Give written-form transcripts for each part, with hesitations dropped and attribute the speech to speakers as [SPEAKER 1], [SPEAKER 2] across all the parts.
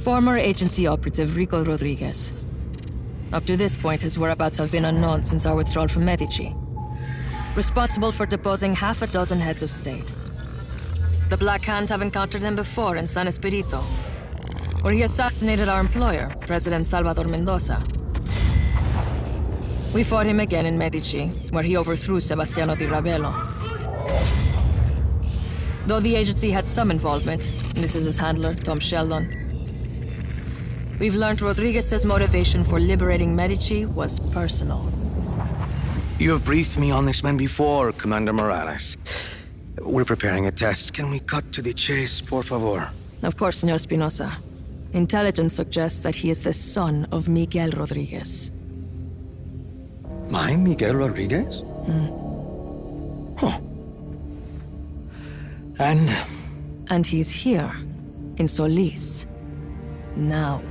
[SPEAKER 1] Former agency operative Rico Rodriguez. Up to this point, his whereabouts have been unknown since our withdrawal from Medici. Responsible for deposing half a dozen heads of state. The Black Hand have encountered him before in San Espirito, where he assassinated our employer, President Salvador Mendoza. We fought him again in Medici, where he overthrew Sebastiano di Ravello. Though the agency had some involvement, this is his handler, Tom Sheldon, we've learned Rodriguez's motivation for liberating Medici was personal.
[SPEAKER 2] You have briefed me on this man before, Commander Morales. We're preparing a test. Can we cut to the chase, por favor?
[SPEAKER 1] Of course, Senor Espinosa. Intelligence suggests that he is the son of Miguel Rodriguez.
[SPEAKER 2] My Miguel Rodriguez? Huh.
[SPEAKER 1] And he's here, in Solis, now.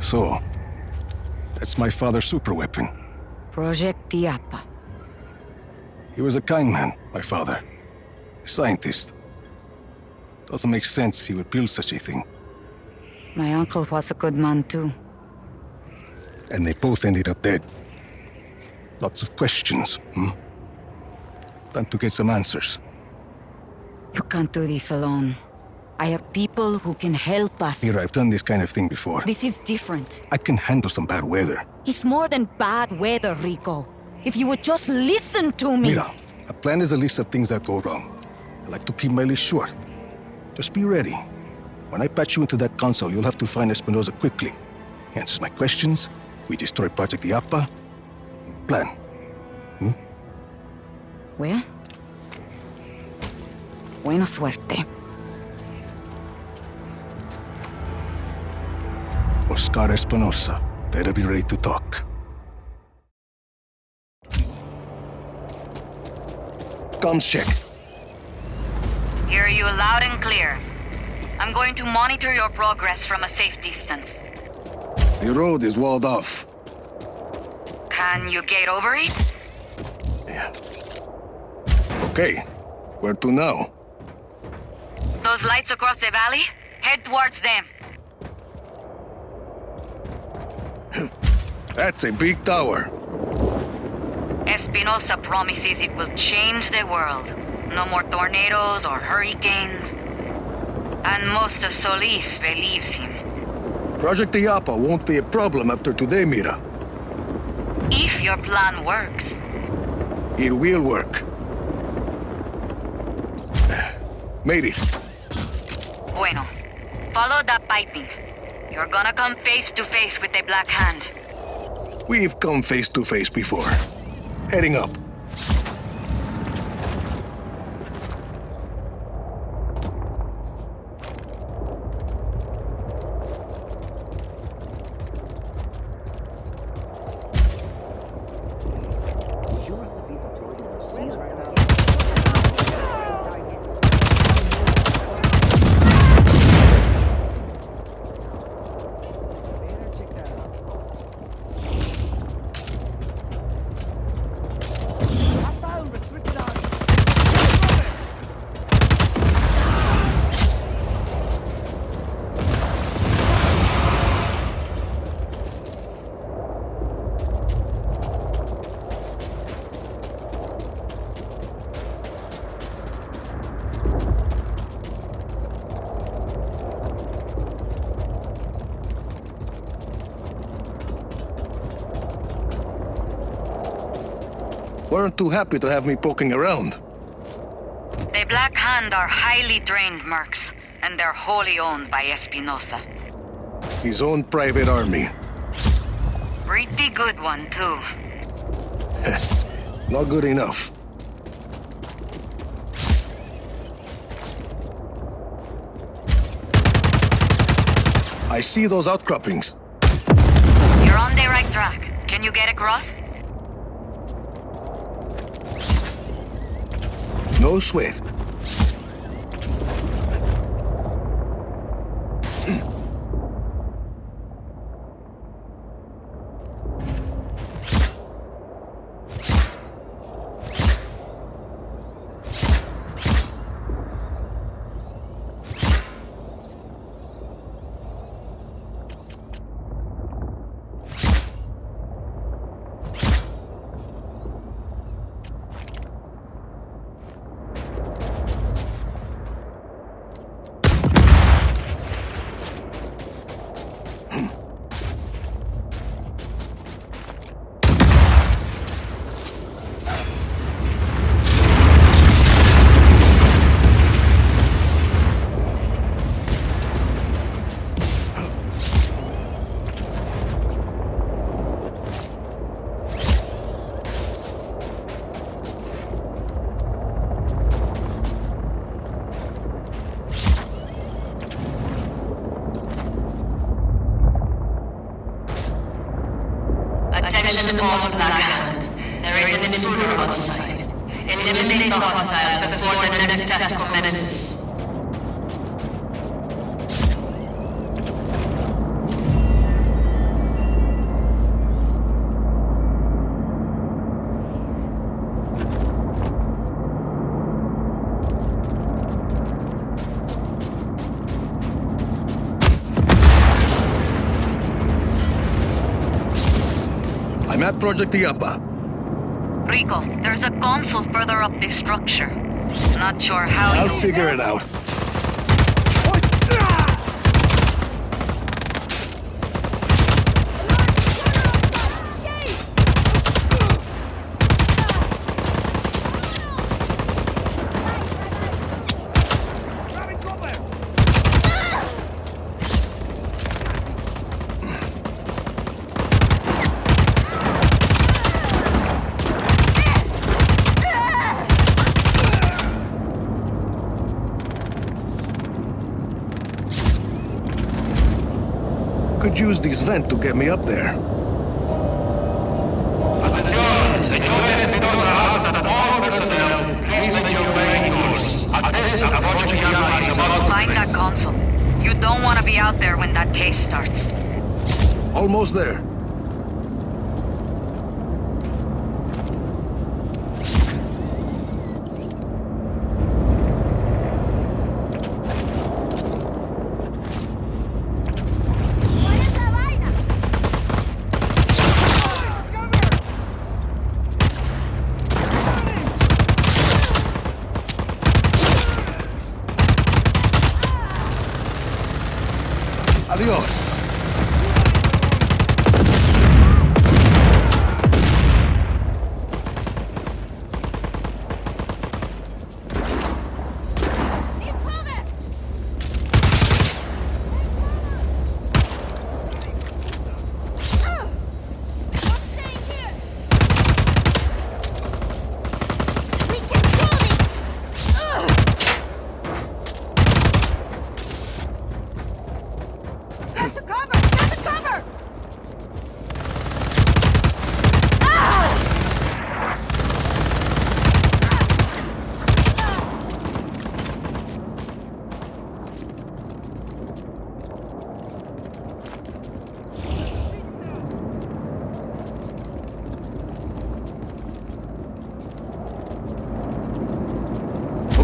[SPEAKER 3] So, that's my father's superweapon.
[SPEAKER 4] Project Tiapa.
[SPEAKER 3] He was a kind man, my father. A scientist. Doesn't make sense he would build such a thing.
[SPEAKER 4] My uncle was a good man too.
[SPEAKER 3] And they both ended up dead. Lots of questions, Time to get some answers.
[SPEAKER 4] You can't do this alone. I have people who can help us.
[SPEAKER 3] Mira, I've done this kind of thing before.
[SPEAKER 4] This is different.
[SPEAKER 3] I can handle some bad weather.
[SPEAKER 4] It's more than bad weather, Rico. If you would just listen to me.
[SPEAKER 3] Mira, a plan is a list of things that go wrong. I like to keep my list short. Just be ready. When I patch you into that console, you'll have to find Espinosa quickly. He answers my questions, we destroy Project Iapa. Plan.
[SPEAKER 4] Where? Buena suerte.
[SPEAKER 3] Oscar Espinosa, better be ready to talk. Comms check.
[SPEAKER 5] Hear you loud and clear. I'm going to monitor your progress from a safe distance.
[SPEAKER 3] The road is walled off.
[SPEAKER 5] Can you get over it?
[SPEAKER 3] Yeah. Okay, where to now?
[SPEAKER 5] Those lights across the valley? Head towards them.
[SPEAKER 3] That's a big tower.
[SPEAKER 5] Espinosa promises it will change the world. No more tornadoes or hurricanes. And most of Solis believes him.
[SPEAKER 3] Project Iapa won't be a problem after today, Mira.
[SPEAKER 5] If your plan works.
[SPEAKER 3] It will work. Made it.
[SPEAKER 5] Bueno. Follow that piping. You're gonna come face to face with the Black Hand.
[SPEAKER 3] We've come face to face before. Heading up. Weren't too happy to have me poking around.
[SPEAKER 5] The Black Hand are highly trained mercs, and they're wholly owned by Espinosa.
[SPEAKER 3] His own private army.
[SPEAKER 5] Pretty good one, too.
[SPEAKER 3] Not good enough. I see those outcroppings.
[SPEAKER 5] You're on the right track. Can you get across?
[SPEAKER 3] No sweat.
[SPEAKER 1] Attention all Blackhand. There is an intruder on site. Eliminate the hostile before the next test commences.
[SPEAKER 3] I'm at Project Iapa.
[SPEAKER 5] Rico, there's a console further up this structure. Not sure how
[SPEAKER 3] I'll
[SPEAKER 5] you...
[SPEAKER 3] figure it out. Could use this vent to get me up there.
[SPEAKER 6] Attenzione, señores Espinosa Haas and all personnel, please make your way indoors. A test at Project Iapa is about to
[SPEAKER 5] Find that console. You don't want to be out there when that case starts.
[SPEAKER 3] Almost there. Adiós.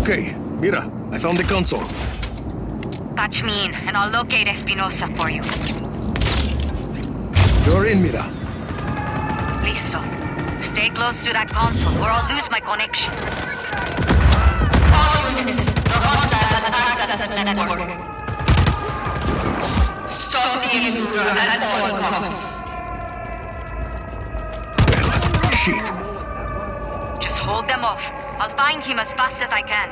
[SPEAKER 3] Okay, mira, I found the console.
[SPEAKER 5] Patch me in, and I'll locate Espinosa for you.
[SPEAKER 3] You're in, mira.
[SPEAKER 5] Listo. Stay close to that console, or I'll lose my connection.
[SPEAKER 1] All units, the hostile has access to the network. Stop the intruder at all costs.
[SPEAKER 3] Well, shit.
[SPEAKER 5] Just hold them off. I'll find him as fast as I can.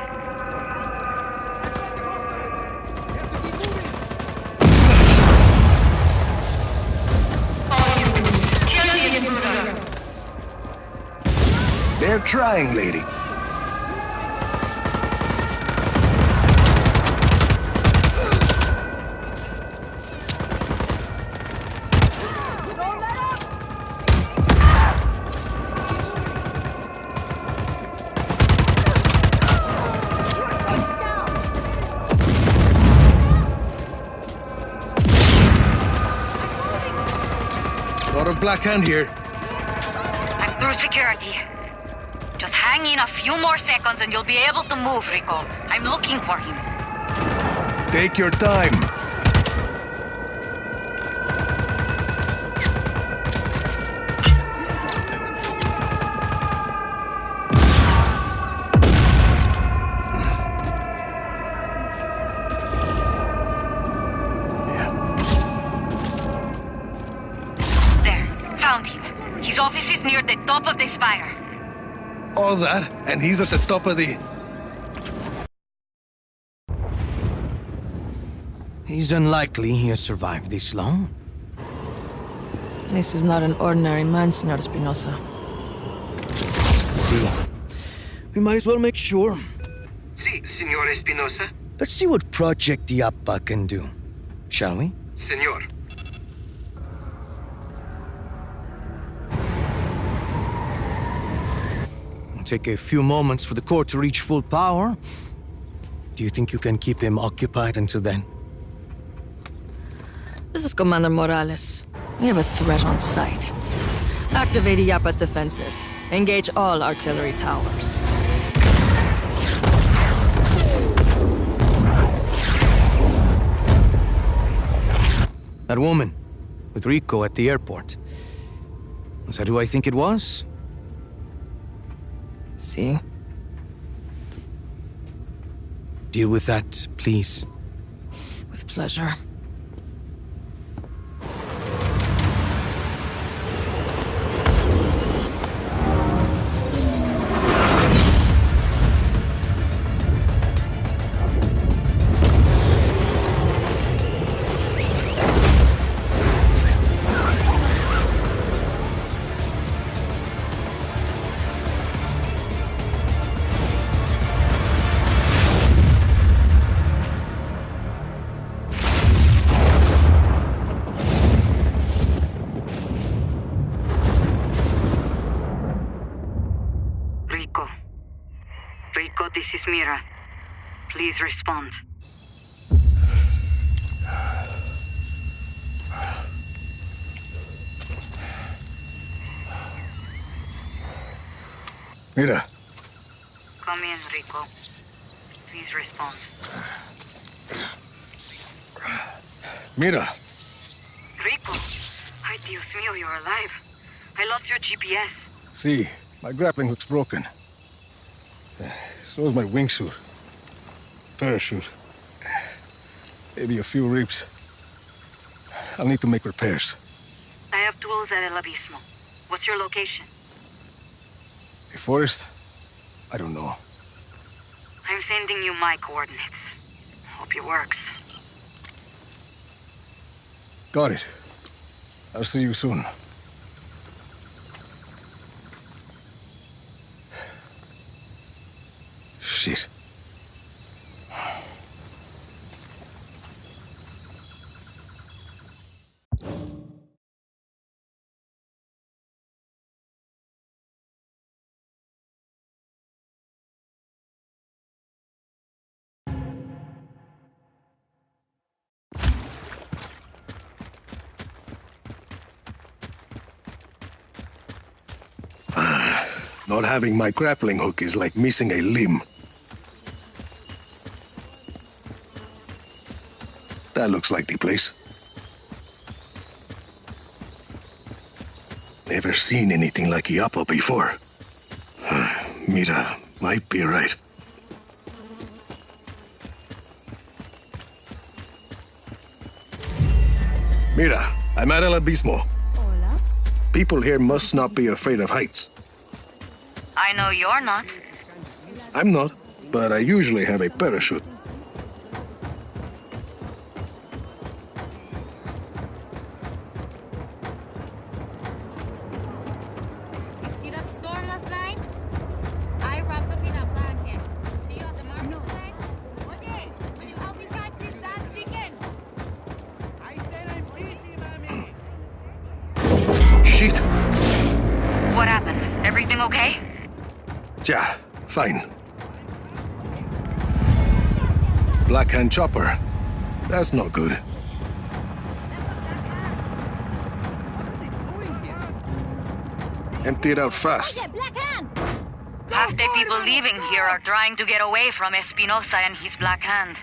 [SPEAKER 1] All units, kill the intruder.
[SPEAKER 3] They're trying, lady. Lot of black hand here.
[SPEAKER 5] I'm through security. Just hang in a few more seconds and you'll be able to move, Rico. I'm looking for him.
[SPEAKER 3] Take your time.
[SPEAKER 5] There, found him. His office is near the top of the spire.
[SPEAKER 3] All that, and he's at the top of the...
[SPEAKER 2] He's unlikely he has survived this long.
[SPEAKER 1] This is not an ordinary man, Senor Espinosa.
[SPEAKER 2] See, we might as well make sure.
[SPEAKER 7] Sí, Señor Espinosa.
[SPEAKER 2] Let's see what Project Diapa can do, shall we?
[SPEAKER 7] Señor.
[SPEAKER 2] It'll take a few moments for the core to reach full power. Do you think you can keep him occupied until then?
[SPEAKER 1] This is Commander Morales. We have a threat on sight. Activate Iapa's defenses. Engage all artillery towers.
[SPEAKER 2] That woman, with Rico at the airport. Was that who I think it was?
[SPEAKER 1] See?
[SPEAKER 2] Deal with that, please.
[SPEAKER 1] With pleasure.
[SPEAKER 5] Rico, this is Mira. Please respond.
[SPEAKER 3] Mira,
[SPEAKER 5] Come in, Rico. Please respond.
[SPEAKER 3] Mira.
[SPEAKER 5] Rico! Ay, Dios mío, you're alive. I lost your GPS.
[SPEAKER 3] See, my grappling hook's broken. So is my wingsuit. Parachute. Maybe a few ribs. I'll need to make repairs.
[SPEAKER 5] I have tools at El Abismo. What's your location?
[SPEAKER 3] A forest? I don't know.
[SPEAKER 5] I'm sending you my coordinates. Hope it works.
[SPEAKER 3] Got it. I'll see you soon. Shit. Not having my grappling hook is like missing a limb. That looks like the place. Never seen anything like Iapa before. Mira might be right. Mira, I'm at El Abismo.
[SPEAKER 8] Hola.
[SPEAKER 3] People here must not be afraid of heights.
[SPEAKER 5] I know you're not.
[SPEAKER 3] I'm not, but I usually have a parachute.
[SPEAKER 8] You see that storm last night? I wrapped up in a blanket. See you at the market today? Oye, will you help me catch this damn chicken? I said I'm busy, mommy.
[SPEAKER 3] Shit!
[SPEAKER 5] What happened? Everything okay?
[SPEAKER 3] Yeah, fine. Blackhand chopper. That's not good.
[SPEAKER 8] What are they doing
[SPEAKER 3] Empty it out fast.
[SPEAKER 8] Black Hand!
[SPEAKER 5] Half the people leaving here are trying to get away from Espinosa and his Black Hand.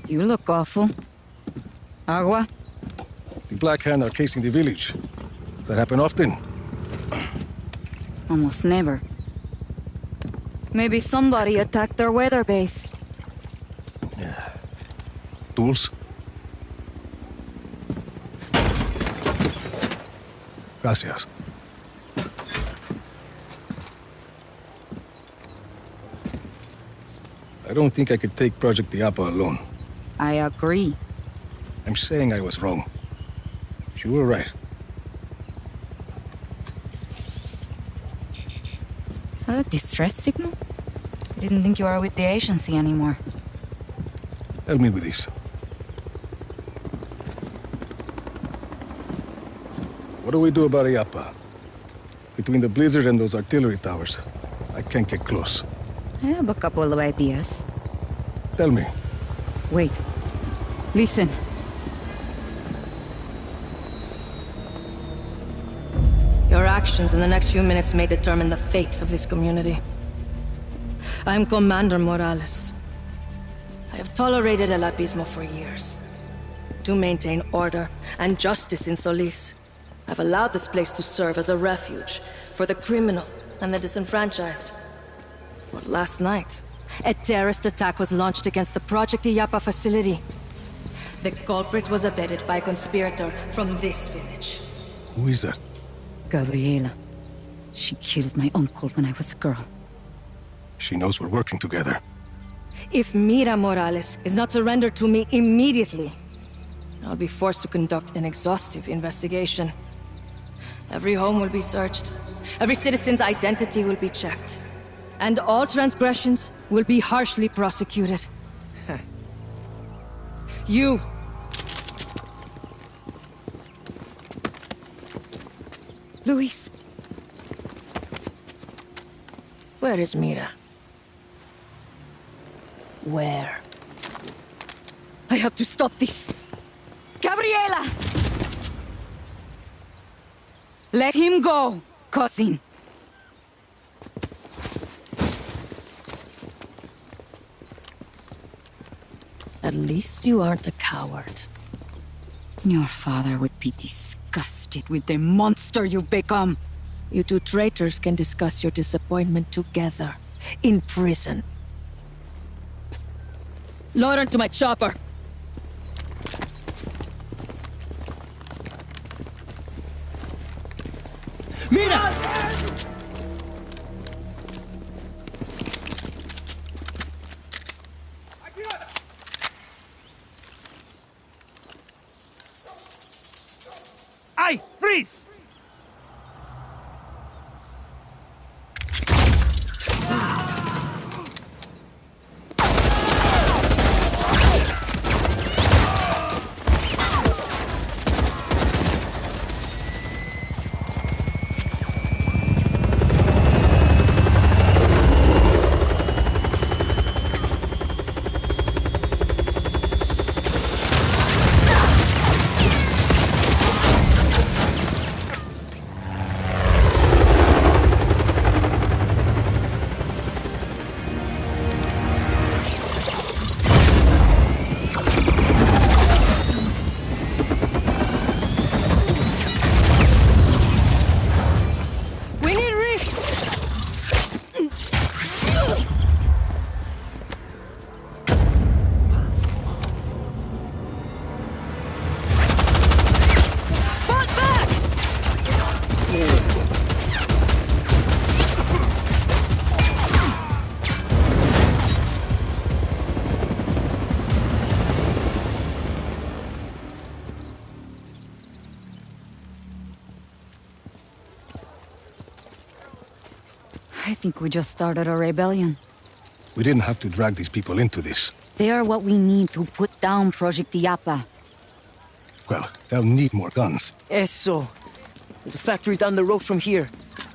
[SPEAKER 4] You look awful. Agua?
[SPEAKER 3] The Black Hand are casing the village. Does that happen often?
[SPEAKER 4] Almost never. Maybe somebody attacked their weather base.
[SPEAKER 3] Tools? Gracias. I don't think I could take Project Diapa alone.
[SPEAKER 4] I agree.
[SPEAKER 3] I'm saying I was wrong. You were right.
[SPEAKER 4] Is that a distress signal? I didn't think you were with the agency anymore.
[SPEAKER 3] Help me with this. What do we do about Iapa? Between the blizzard and those artillery towers, I can't get close.
[SPEAKER 4] I have a couple of ideas.
[SPEAKER 3] Tell me.
[SPEAKER 4] Wait. Listen.
[SPEAKER 1] Your actions in the next few minutes may determine the fate of this community. I am Commander Morales. I have tolerated El Abismo for years. To maintain order and justice in Solis, I've allowed this place to serve as a refuge for the criminal and the disenfranchised. But last night, a terrorist attack was launched against the Project Iapa facility. The culprit was abetted by a conspirator from this village.
[SPEAKER 3] Who is that?
[SPEAKER 4] Gabriela. She killed my uncle when I was a girl.
[SPEAKER 3] She knows we're working together.
[SPEAKER 1] If Mira Morales is not surrendered to me immediately, I'll be forced to conduct an exhaustive investigation. Every home will be searched. Every citizen's identity will be checked. And all transgressions will be harshly prosecuted. You!
[SPEAKER 4] Luis.
[SPEAKER 1] Where is Mira? Where?
[SPEAKER 4] I have to stop this. Gabriela! Let him go, cousin.
[SPEAKER 1] At least you aren't a coward.
[SPEAKER 4] Your father would be disgusted with the monster you've become.
[SPEAKER 1] You two traitors can discuss your disappointment together, in prison. Load onto my chopper! Mira!
[SPEAKER 6] Ay! Freeze!
[SPEAKER 4] think we just started a rebellion.
[SPEAKER 3] We didn't have to drag these people into this.
[SPEAKER 4] They are what we need to put down Project Iapa.
[SPEAKER 3] Well, they'll need more guns.
[SPEAKER 9] Eso. There's a factory down the road from here.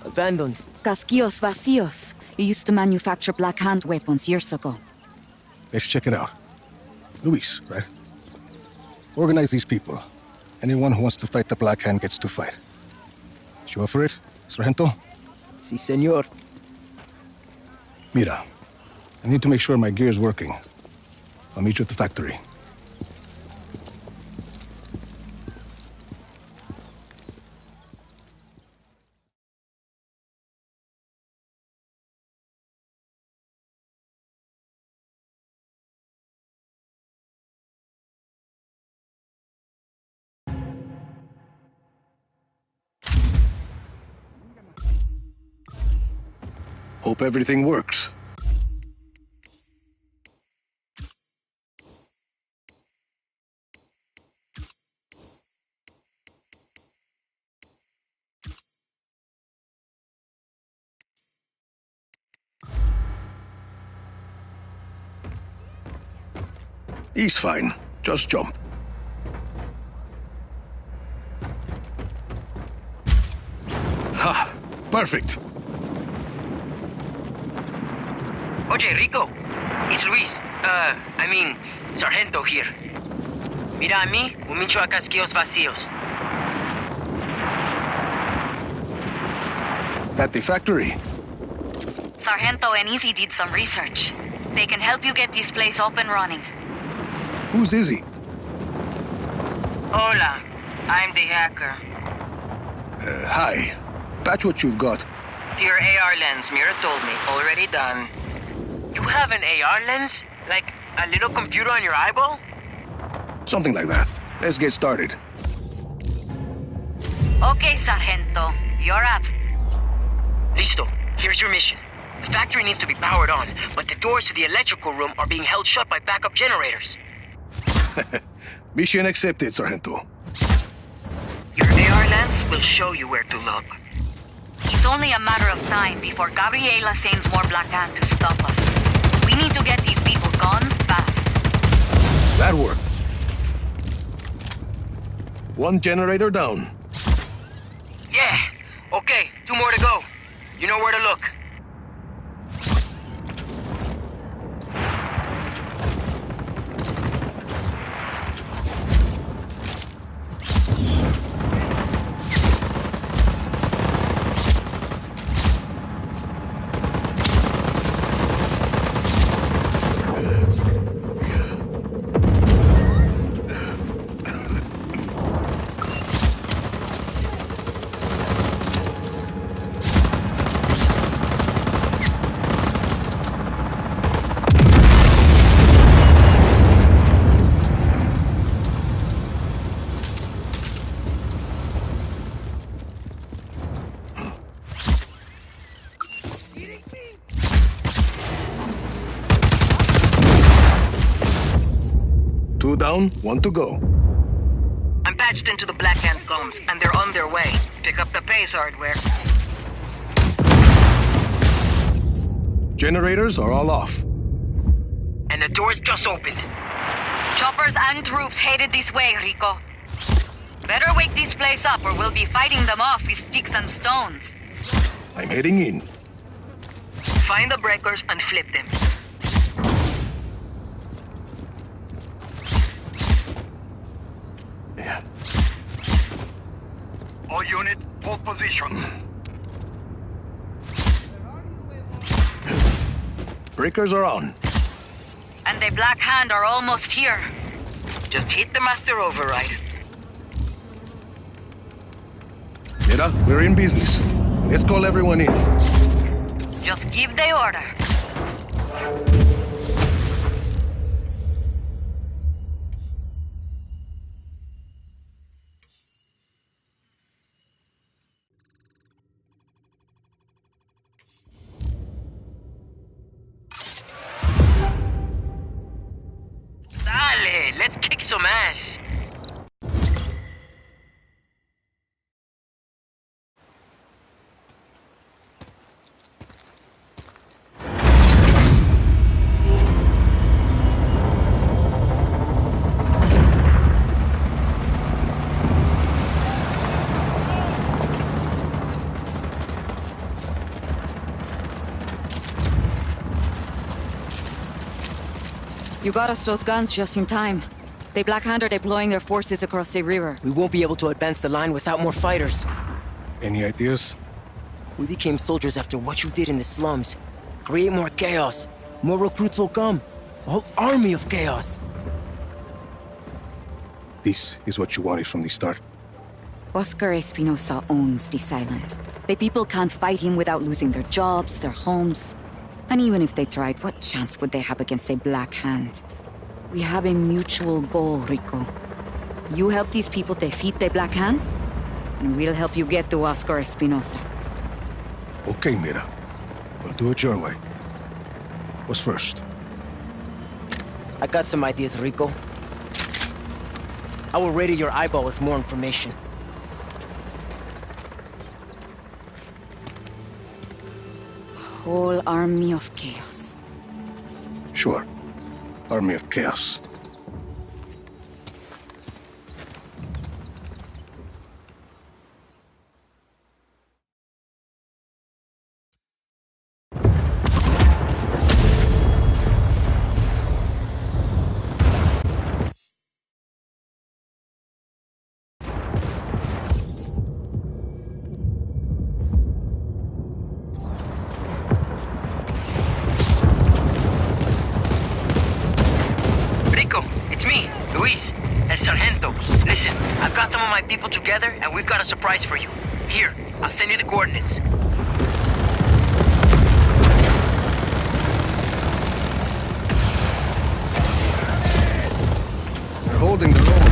[SPEAKER 9] Abandoned.
[SPEAKER 4] Casquillos Vacíos. It used to manufacture Black Hand weapons years ago.
[SPEAKER 3] Let's check it out. Luis, right? Organize these people. Anyone who wants to fight the Black Hand gets to fight. You up for it, Sargento?
[SPEAKER 9] Si, senor.
[SPEAKER 3] Mira, I need to make sure my gear is working. I'll meet you at the factory. Hope everything works. He's fine. Just jump. Ha! Perfect!
[SPEAKER 7] Oye, Rico. It's Luis. Sargento here. Mira a mí, un mincho a casquillos vacíos.
[SPEAKER 3] At the factory.
[SPEAKER 5] Sargento and Izzy did some research. They can help you get this place up and running.
[SPEAKER 3] Who's Izzy?
[SPEAKER 7] Hola. I'm the hacker.
[SPEAKER 3] Hi. Patch what you've got.
[SPEAKER 7] To your AR lens, Mira told me. Already done. You have an AR lens? Like a little computer on your eyeball?
[SPEAKER 3] Something like that. Let's get started.
[SPEAKER 5] Okay, Sargento. You're up.
[SPEAKER 7] Listo. Here's your mission. The factory needs to be powered on, but the doors to the electrical room are being held shut by backup generators.
[SPEAKER 3] Mission accepted, Sargento.
[SPEAKER 7] Your AR lens will show you where to look.
[SPEAKER 5] It's only a matter of time before Gabriela sends more Black Hand to stop us. We need to get these people gone fast.
[SPEAKER 3] That worked. One generator down.
[SPEAKER 7] Yeah. Okay, 2 more to go. You know where to look.
[SPEAKER 3] Two down, one to go.
[SPEAKER 7] I'm patched into the Black Hand comms, and they're on their way. Pick up the pace hardware.
[SPEAKER 3] Generators are all off.
[SPEAKER 7] And the doors just opened.
[SPEAKER 5] Choppers and troops headed this way, Rico. Better wake this place up or we'll be fighting them off with sticks and stones.
[SPEAKER 3] I'm heading in.
[SPEAKER 7] Find the breakers and flip them.
[SPEAKER 3] Yeah.
[SPEAKER 6] All unit, hold position.
[SPEAKER 3] Breakers are on.
[SPEAKER 5] And the Black Hand are almost here.
[SPEAKER 7] Just hit the master override.
[SPEAKER 3] Mira, we're in business. Let's call everyone in.
[SPEAKER 5] Just give the order.
[SPEAKER 7] Dale, let's kick some ass.
[SPEAKER 4] You got us those guns just in time. The Black Hand are deploying their forces across the river.
[SPEAKER 9] We won't be able to advance the line without more fighters.
[SPEAKER 3] Any ideas?
[SPEAKER 9] We became soldiers after what you did in the slums. Create more chaos. More recruits will come. A whole army of chaos.
[SPEAKER 3] This is what you wanted from the start.
[SPEAKER 4] Oscar Espinosa owns this island. The people can't fight him without losing their jobs, their homes. And even if they tried, what chance would they have against a Black Hand? We have a mutual goal, Rico. You help these people defeat the Black Hand, and we'll help you get to Oscar Espinosa.
[SPEAKER 3] Okay, Mira. We'll do it your way. What's first?
[SPEAKER 9] I got some ideas, Rico. I will radio your eyeball with more information.
[SPEAKER 4] A whole army of chaos.
[SPEAKER 3] Sure. Army of Chaos.
[SPEAKER 7] Rico, it's me, Luis, El Sargento. Listen, I've got some of my people together and we've got a surprise for you. Here, I'll send you the coordinates.
[SPEAKER 3] They're holding their own.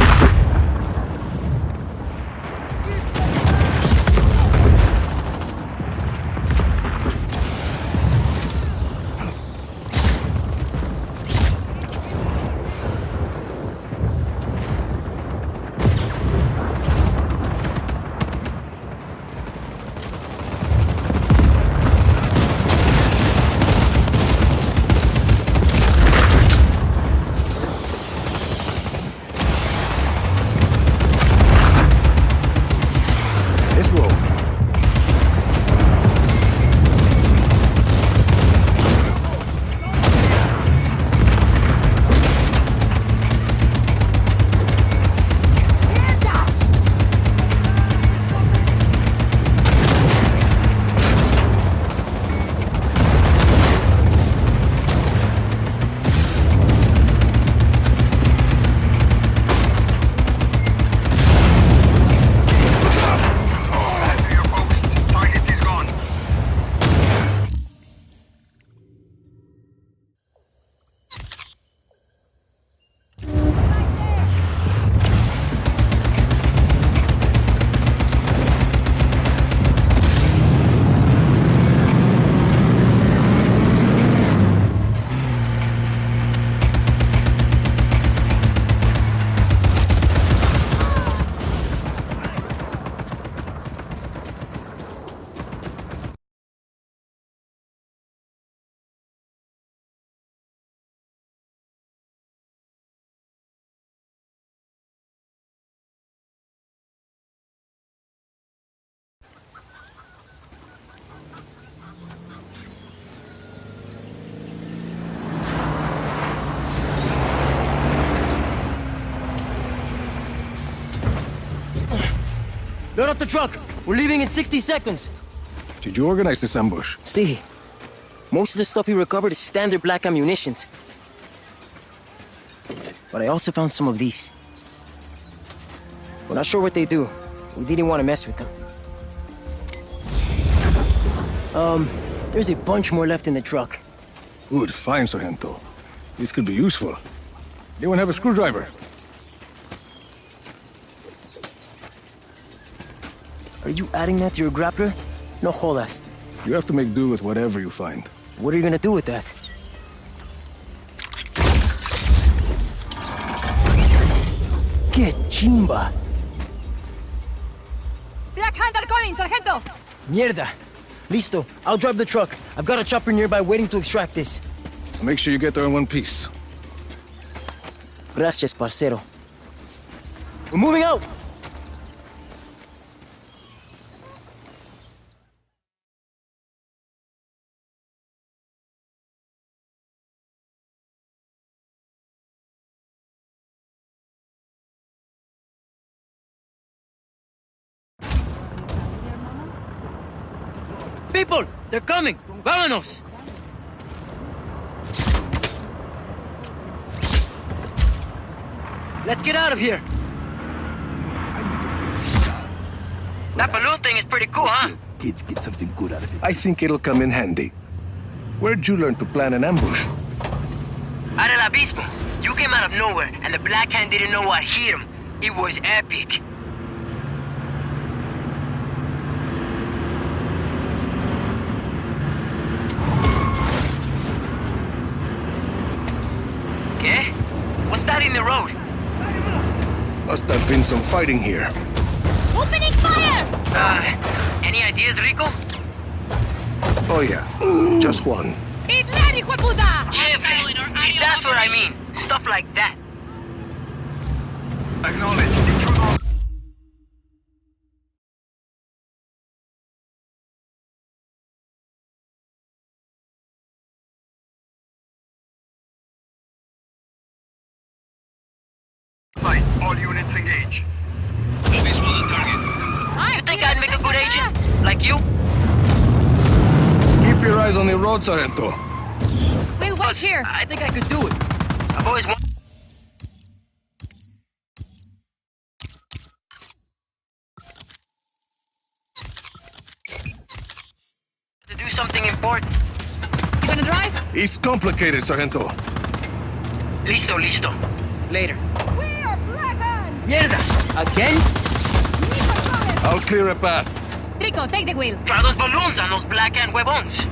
[SPEAKER 3] Let's roll.
[SPEAKER 6] Back to your post. Target is gone.
[SPEAKER 9] Load up the truck. We're leaving in 60 seconds.
[SPEAKER 3] Did you organize this ambush?
[SPEAKER 9] See, most of the stuff we recovered is standard black ammunitions. But I also found some of these. We're not sure what they do. We didn't want to mess with them. There's a bunch more left in the truck.
[SPEAKER 3] Good, fine, Sargento. This could be useful. Anyone have a screwdriver?
[SPEAKER 9] Are you adding that to your grappler? No jodas.
[SPEAKER 3] You have to make do with whatever you find.
[SPEAKER 9] What are you gonna do with that? Que chimba!
[SPEAKER 8] Black Hand are coming, Sargento!
[SPEAKER 9] Mierda! Listo, I'll drive the truck. I've got a chopper nearby waiting to extract this.
[SPEAKER 3] Make sure you get there in one piece.
[SPEAKER 9] Gracias, parcero. We're moving out! People! They're coming! Vámonos! Let's get out of here!
[SPEAKER 7] That balloon thing is pretty cool, huh?
[SPEAKER 10] Kids get something good out of it.
[SPEAKER 3] I think it'll come in handy. Where'd you learn to plan an ambush?
[SPEAKER 7] Out del Abismo. You came out of nowhere, and the Black Hand didn't know what hit him. It was epic. ¿Qué? What's that in the road?
[SPEAKER 3] Must have been some fighting here.
[SPEAKER 8] Opening fire!
[SPEAKER 7] Any ideas, Rico?
[SPEAKER 3] Oh yeah, just one.
[SPEAKER 8] Hitler, hijo de puta!
[SPEAKER 7] Jeffrey! See, that's what I mean. Stuff like that.
[SPEAKER 6] Acknowledge. Intruder. Fine. All units engage. Visual on target.
[SPEAKER 7] You think I'd make a good agent? Like you?
[SPEAKER 3] Keep your eyes on the road, Sargento.
[SPEAKER 8] We'll wait here.
[SPEAKER 9] I think I could do it.
[SPEAKER 7] I've always wanted to do something important.
[SPEAKER 8] You gonna drive?
[SPEAKER 3] It's complicated, Sargento.
[SPEAKER 7] Listo.
[SPEAKER 9] Later.
[SPEAKER 8] We are Black Hand!
[SPEAKER 9] Mierda! Again?
[SPEAKER 3] I'll clear a path.
[SPEAKER 8] Rico, take the wheel.
[SPEAKER 7] Try those balloons on those Black Hand huevons.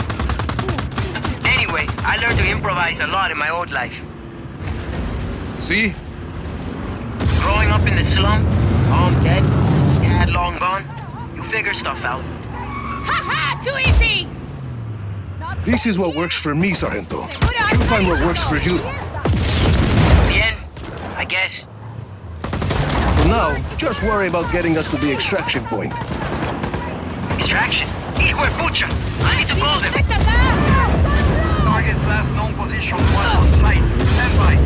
[SPEAKER 7] Anyway, I learned to improvise a lot in my old life.
[SPEAKER 3] See?
[SPEAKER 7] Growing up in the slum, mom dead, dad long gone, you figure stuff out.
[SPEAKER 8] Ha ha! Too easy!
[SPEAKER 3] This is what works for me, Sargento. You find what works for you.
[SPEAKER 7] Bien, I guess.
[SPEAKER 3] For now, just worry about getting us to the extraction point.
[SPEAKER 7] Extraction? Hijo de pucha! I need to call them.
[SPEAKER 8] Protect us, ah!
[SPEAKER 6] Target last known position 1 on site. Stand by.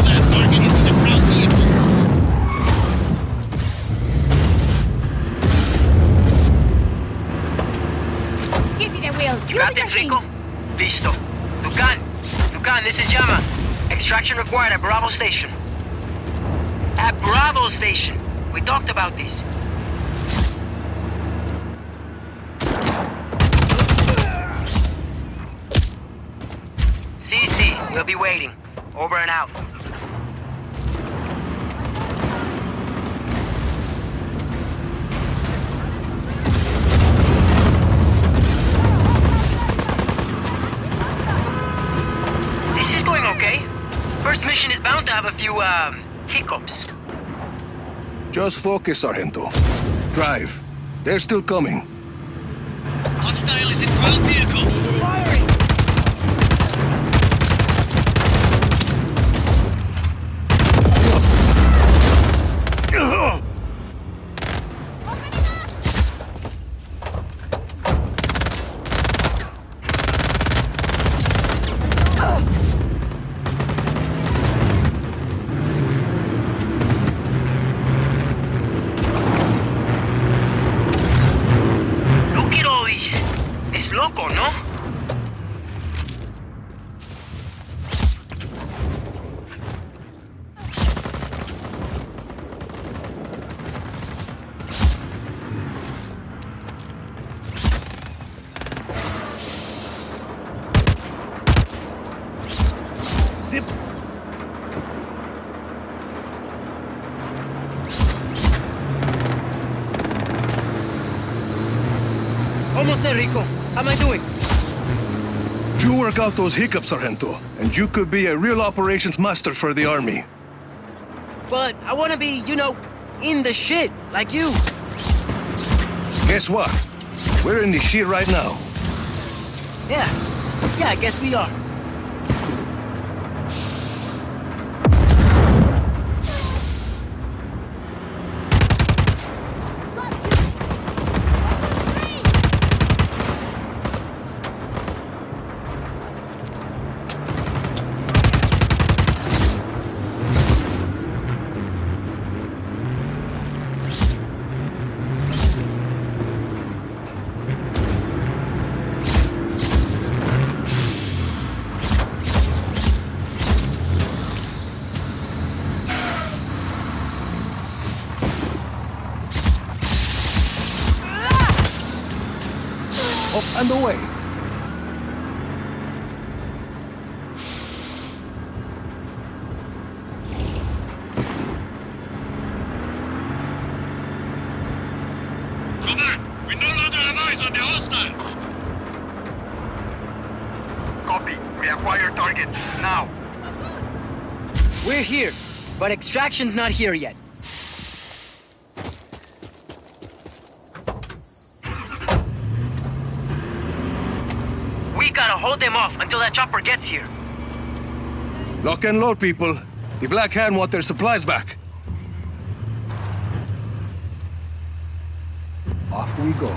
[SPEAKER 6] Last target is in the ground vehicle.
[SPEAKER 8] Give me the wheel.
[SPEAKER 7] You got this, Rico? Listo. Dukan, this is Llama. Extraction required at Bravo Station. At Bravo Station. We talked about this. CC, we'll be waiting. Over and out. This is going okay. First mission is bound to have a few, hiccups.
[SPEAKER 3] Just focus, Sargento. Drive. They're still coming.
[SPEAKER 6] Hostile is in ground vehicle.
[SPEAKER 7] Look at all these. Es loco, ¿no?
[SPEAKER 3] Zip.
[SPEAKER 9] Almost there, Rico. How am I doing?
[SPEAKER 3] You work out those hiccups, Sargento, and you could be a real operations master for the army.
[SPEAKER 9] But I want to be, in the shit, like you.
[SPEAKER 3] Guess what? We're in the shit right now.
[SPEAKER 9] Yeah, I guess we are.
[SPEAKER 6] Reacquire target, now.
[SPEAKER 9] We're here, but extraction's not here yet.
[SPEAKER 7] We gotta hold them off until that chopper gets here.
[SPEAKER 3] Lock and load, people. The Black Hand want their supplies back. Off we go.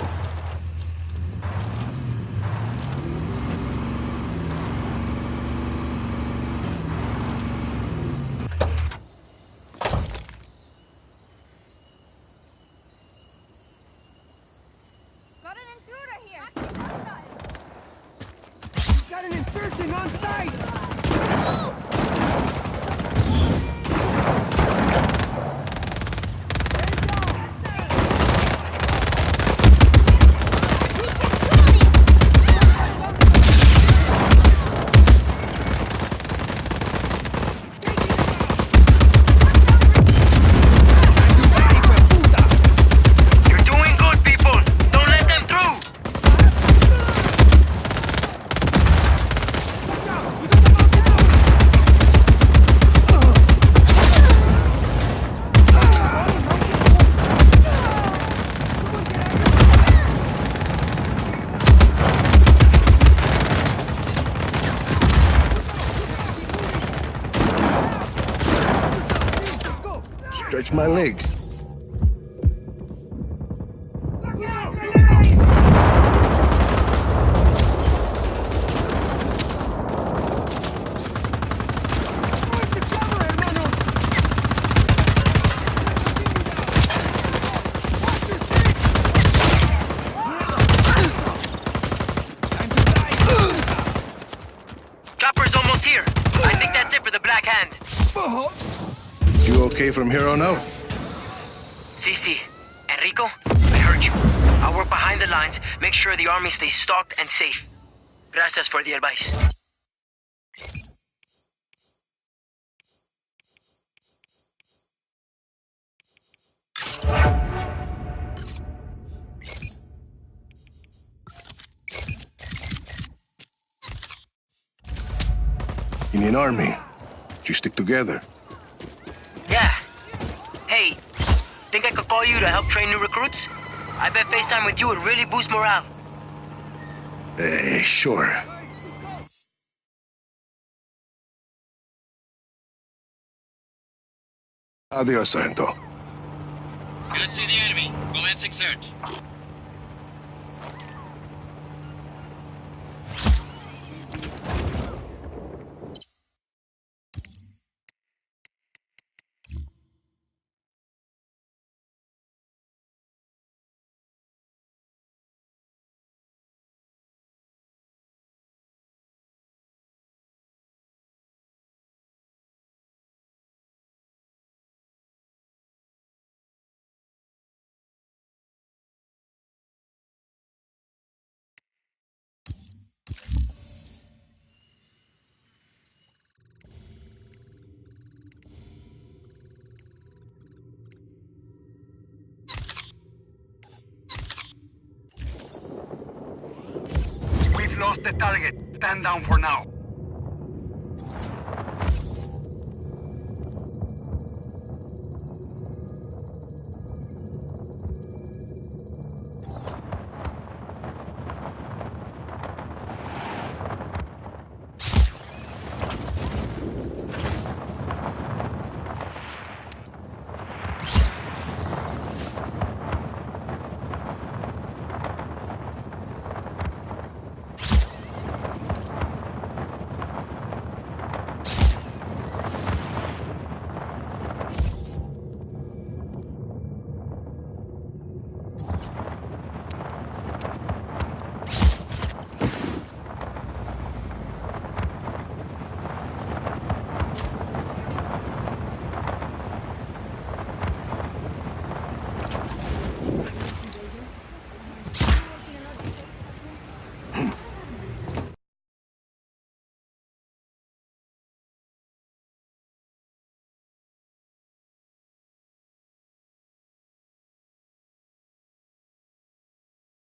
[SPEAKER 8] Got an intruder here.
[SPEAKER 7] Got an insertion on site! You're doing good, people! Don't let them through!
[SPEAKER 3] Stretch my legs.
[SPEAKER 7] Chopper's almost here. I think that's it for the Black Hand.
[SPEAKER 3] You okay from here on out?
[SPEAKER 7] Cece, Enrico, I heard you. I'll work behind the lines, make sure the army stays stocked and safe. Gracias for the advice.
[SPEAKER 3] In an army, you stick together.
[SPEAKER 7] Yeah. Hey, think I could call you to help train new recruits? I bet FaceTime with you would really boost morale.
[SPEAKER 3] Sure. Adios, Sargento.
[SPEAKER 6] Good to see the enemy. Commencing search. We've lost the target. Stand down for now.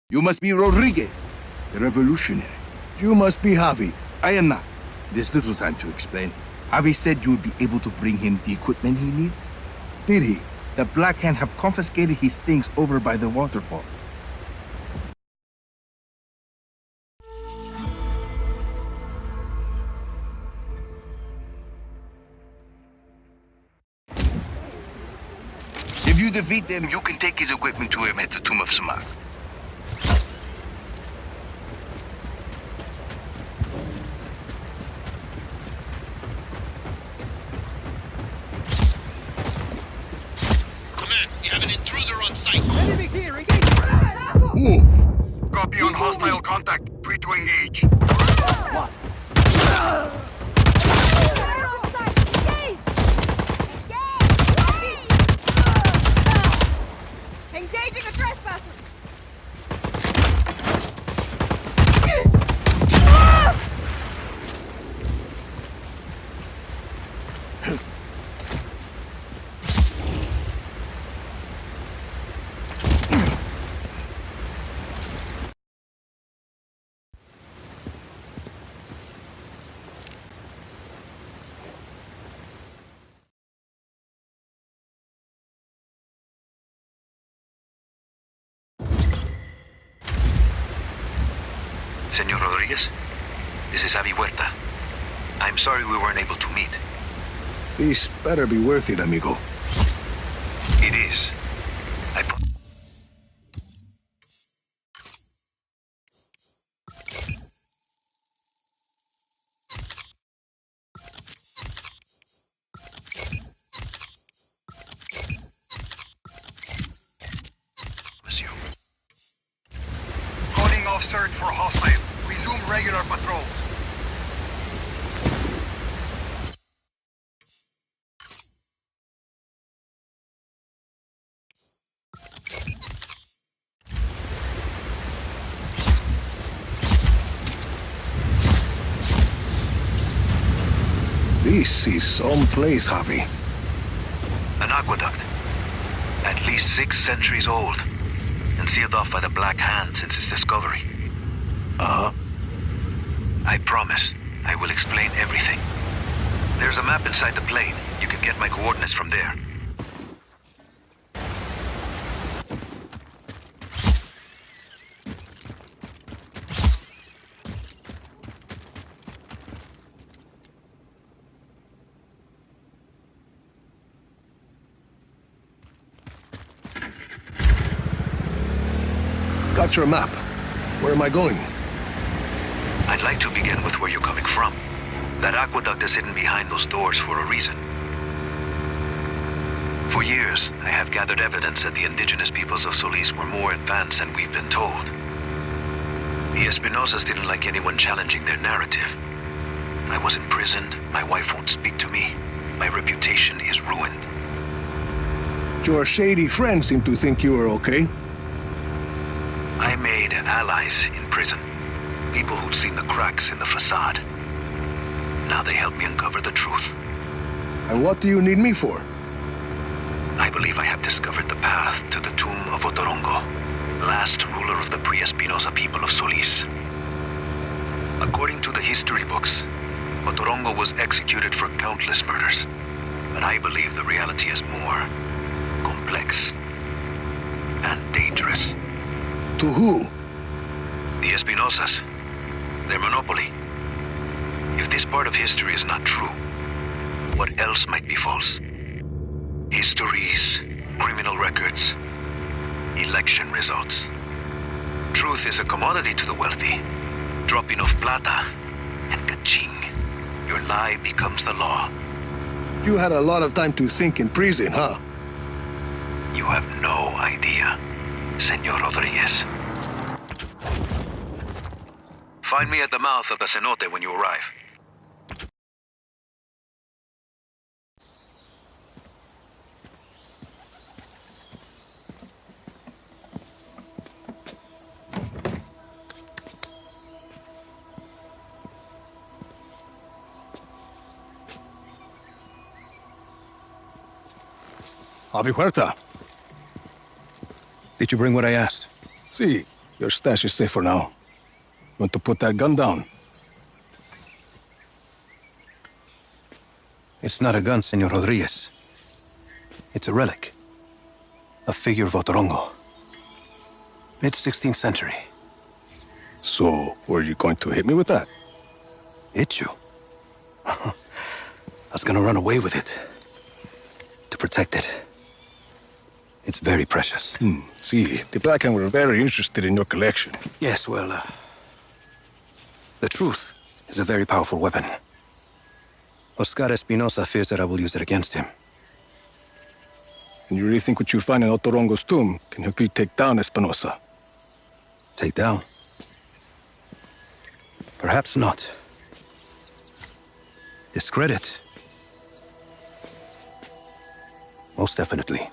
[SPEAKER 10] You must be Rodriguez, the revolutionary.
[SPEAKER 3] You must be Javi.
[SPEAKER 10] I am not. There's little time to explain. Javi said you would be able to bring him the equipment he needs.
[SPEAKER 3] Did he?
[SPEAKER 10] The Black Hand have confiscated his things over by the waterfall. If you defeat them, you can take his equipment to him at the Tomb of Samak.
[SPEAKER 6] Command, we have an intruder on site.
[SPEAKER 3] Move!
[SPEAKER 6] Copy on hostile contact. Free to engage.
[SPEAKER 8] Engaging a trespasser!
[SPEAKER 6] Senor Rodriguez, this is Avi Huerta. I'm sorry we weren't able to meet.
[SPEAKER 3] This better be worth it, amigo.
[SPEAKER 6] It is. I pro- Resume. Calling off search for hostile. Resume regular patrols.
[SPEAKER 3] This is some place, Javi.
[SPEAKER 6] An aqueduct. At least 6 centuries old. And sealed off by the Black Hand since its discovery.
[SPEAKER 3] Uh-huh.
[SPEAKER 6] I promise. I will explain everything. There's a map inside the plane. You can get my coordinates from there.
[SPEAKER 3] Got your map. Where am I going?
[SPEAKER 6] I'd like to begin with where you're coming from. That aqueduct is hidden behind those doors for a reason. For years, I have gathered evidence that the indigenous peoples of Solis were more advanced than we've been told. The Espinosas didn't like anyone challenging their narrative. I was imprisoned, my wife won't speak to me, my reputation is ruined.
[SPEAKER 3] Your shady friends seem to think you were okay.
[SPEAKER 6] I made allies in prison. People who'd seen the cracks in the facade. Now they help me uncover the truth.
[SPEAKER 3] And what do you need me for?
[SPEAKER 6] I believe I have discovered the path to the tomb of Otorongo, last ruler of the pre-Espinosa people of Solis. According to the history books, Otorongo was executed for countless murders. But I believe the reality is more complex and dangerous.
[SPEAKER 3] To who?
[SPEAKER 6] The Espinosas. Their monopoly. If this part of history is not true, what else might be false? Histories, criminal records, election results. Truth is a commodity to the wealthy. Drop enough plata, and ka-ching. Your lie becomes the law.
[SPEAKER 3] You had a lot of time to think in prison, huh?
[SPEAKER 6] You have no idea, Senor Rodriguez. Find me at the mouth of the cenote when you arrive.
[SPEAKER 3] Avi Huerta.
[SPEAKER 2] Did you bring what I asked?
[SPEAKER 3] See, your stash is safe for now. Want to put that gun down?
[SPEAKER 11] It's not a gun, Senor Rodriguez. It's a relic. A figure of Otorongo. Mid-16th century.
[SPEAKER 3] So, were you going to hit me with that?
[SPEAKER 11] Hit you? I was gonna run away with it. To protect it. It's very precious.
[SPEAKER 3] See, the Black Hand were very interested in your collection.
[SPEAKER 11] Yes, well, the truth is a very powerful weapon. Oscar Espinosa fears that I will use it against him.
[SPEAKER 3] And you really think what you find in Otorongo's tomb can help you take down Espinosa?
[SPEAKER 11] Take down? Perhaps not. Discredit? Most definitely.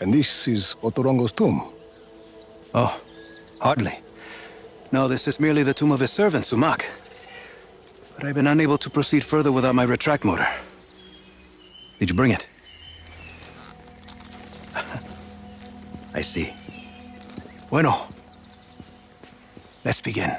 [SPEAKER 3] And this is Otorongo's tomb?
[SPEAKER 11] Oh, hardly. No, this is merely the tomb of his servant, Sumac. But I've been unable to proceed further without my retract motor. Did you bring it? I see. Bueno. Let's begin.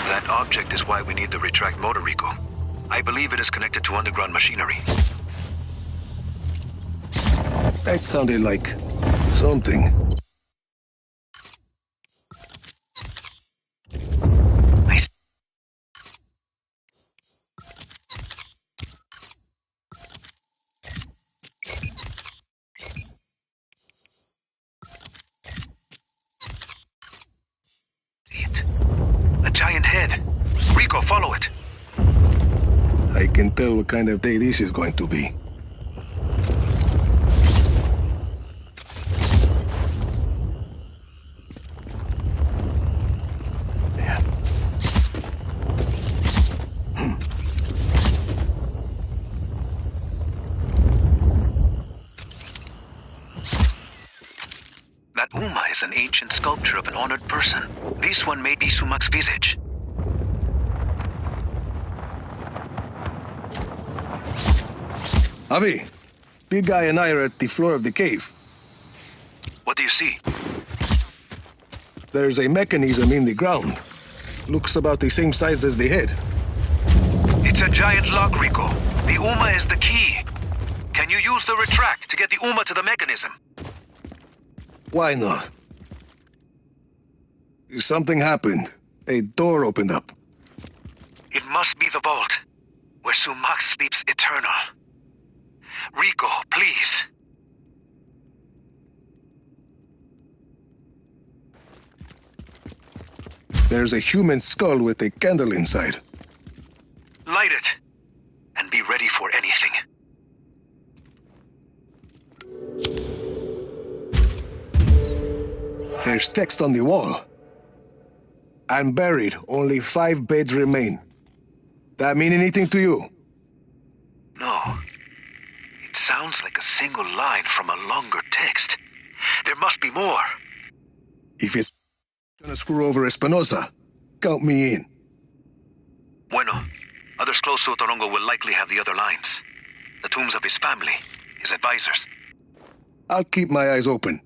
[SPEAKER 6] That object is why we need the retract motor, Rico. I believe it is connected to underground machinery.
[SPEAKER 3] That sounded like something.
[SPEAKER 6] A giant head. Rico, follow it.
[SPEAKER 3] I can tell what kind of day this is going to be. Yeah.
[SPEAKER 6] That Uma is an ancient sculpture of an honored person. This one may be Sumac's visage.
[SPEAKER 3] Avi, big guy and I are at the floor of the cave.
[SPEAKER 6] What do you see?
[SPEAKER 3] There's a mechanism in the ground. Looks about the same size as the head.
[SPEAKER 6] It's a giant lock, Rico. The Uma is the key. Can you use the retract to get the Uma to the mechanism?
[SPEAKER 3] Why not? Something happened. A door opened up.
[SPEAKER 6] It must be the vault, where Sumac sleeps eternal. Rico, please.
[SPEAKER 3] There's a human skull with a candle inside.
[SPEAKER 6] Light it, and be ready for anything.
[SPEAKER 3] There's text on the wall. I'm buried. Only 5 beds remain. That mean anything to you?
[SPEAKER 6] No. It sounds like a single line from a longer text. There must be more.
[SPEAKER 3] If it's gonna screw over Espinosa, count me in.
[SPEAKER 6] Bueno. Others close to Otorongo will likely have the other lines. The tombs of his family, his advisors.
[SPEAKER 3] I'll keep my eyes open.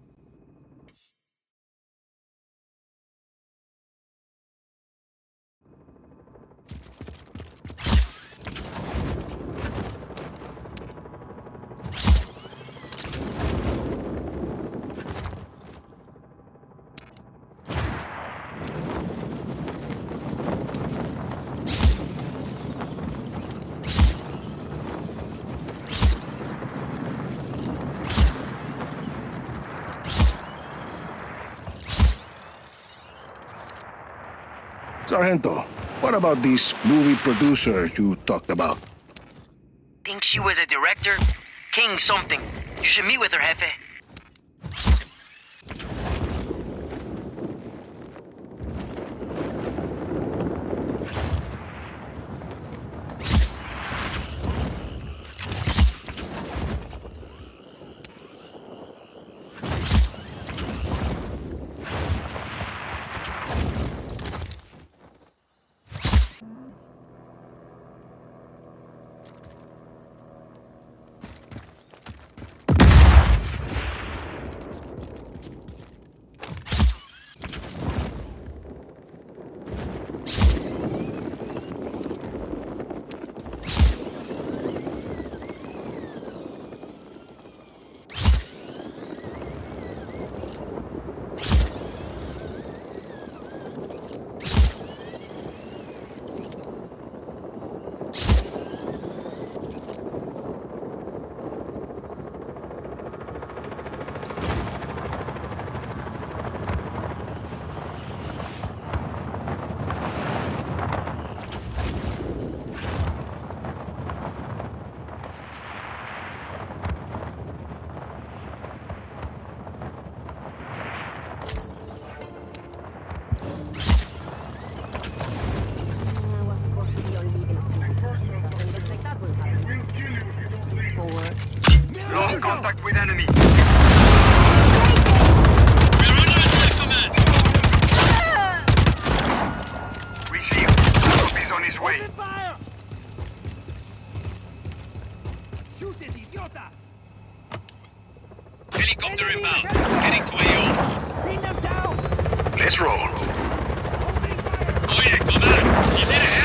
[SPEAKER 3] Sargento, what about this movie producer you talked about?
[SPEAKER 7] Think she was a director? King something. You should meet with her, Jefe.
[SPEAKER 6] inbound. Heading to AO. Let's roll. Oye, Command, he's in ahead.